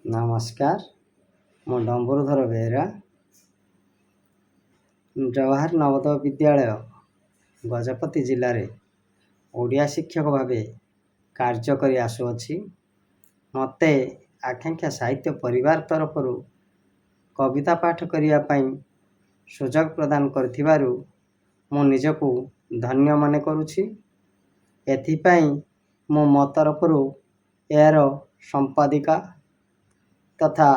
नमस्कार मो डम्बरुधर बेहरा जवाहर नवोदय विद्यालय गजपति जिले में ओडिया शिक्षक भाव कार्य कर आसुअछि। मते आकांक्षा साहित्य परिवार तरफ कविता पाठ करने सुजोग प्रदान करथिबारु मो निजकु धन्य मन करुछि। एथिपाई मो मो तरफ यार संपादिका तथा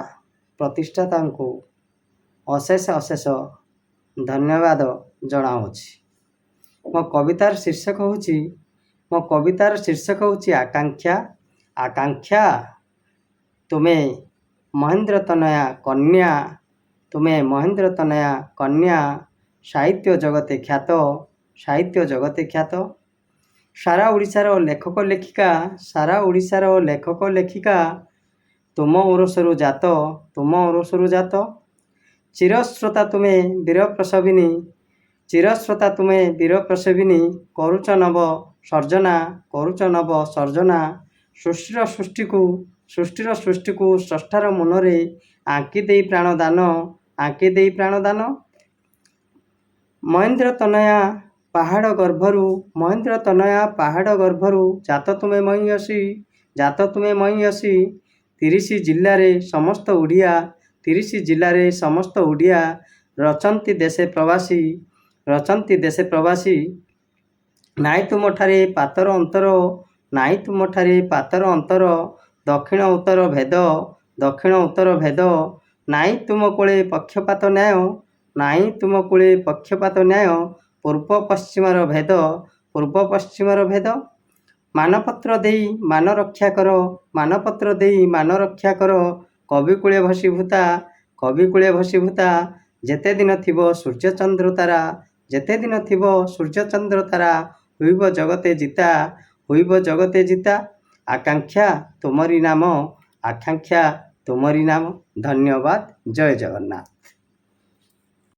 प्रतिष्ठाता को अशेष अशेष धन्यवाद जनाऊँगी। मो कवितार शीर्षक होची आकांक्षा। आकांक्षा तुम्हें महेंद्र तनया कन्या, तुम्हें महेंद्र तनया कन्या, साहित्य जगते ख्यात, साहित्य जगते ख्यात। सारा ओडिशार लेखक लेखिका, सारा ओडिशार लेखक लेखिका तुम ओरसरु जात, तुम ओरसरु जात। चिरश्रोता तुम्हें वीर प्रसविनी, चिरश्रोता तुम्हें वीर प्रसविनी। करुच नव सर्जना, करुच नव सर्जना। सृष्टिर सृष्टि को स्रष्टार मनरे आंकी देई प्राणदान, आंकी देई प्राणदान। महेंद्र तनया पहाड़ गर्भरु, महेंद्र तनया पहाड़ गर्भरु जात तुम्हें महीयसी, जात तुम्हें महीयसी। 30 जिल्ला रे समस्त ओडिया, 30 जिल्ला रे समस्त ओडिया रचंती देशे प्रवासी, रचंती देशे प्रवासी। नाई तुमठारे पातर अंतर, नाई तुमठारे पातर अंतर। दक्षिण उत्तर भेद, दक्षिण उत्तर भेद। नाई तुम कोले पक्षपात न्याय, नाई तुम कोले पक्षपात न्याय। पूर्व पश्चिमार भेद, पूर्व पश्चिमार भेद। मानपत्र देई मान रक्षा कर, मानपत्र देई मान रक्षा कर। कविकूले भसीभूता, कविकूले भसीभूता। जेते दिन थिबो सूर्य चंद्र तारा, जेते दिन थिबो सूर्य चंद्र तारा। हुइबो जगते जीता, हुइबो जगते जीता। आकांक्षा तुमरी नाम, आकांक्षा तुमरी नाम। धन्यवाद। जय जगन्नाथ।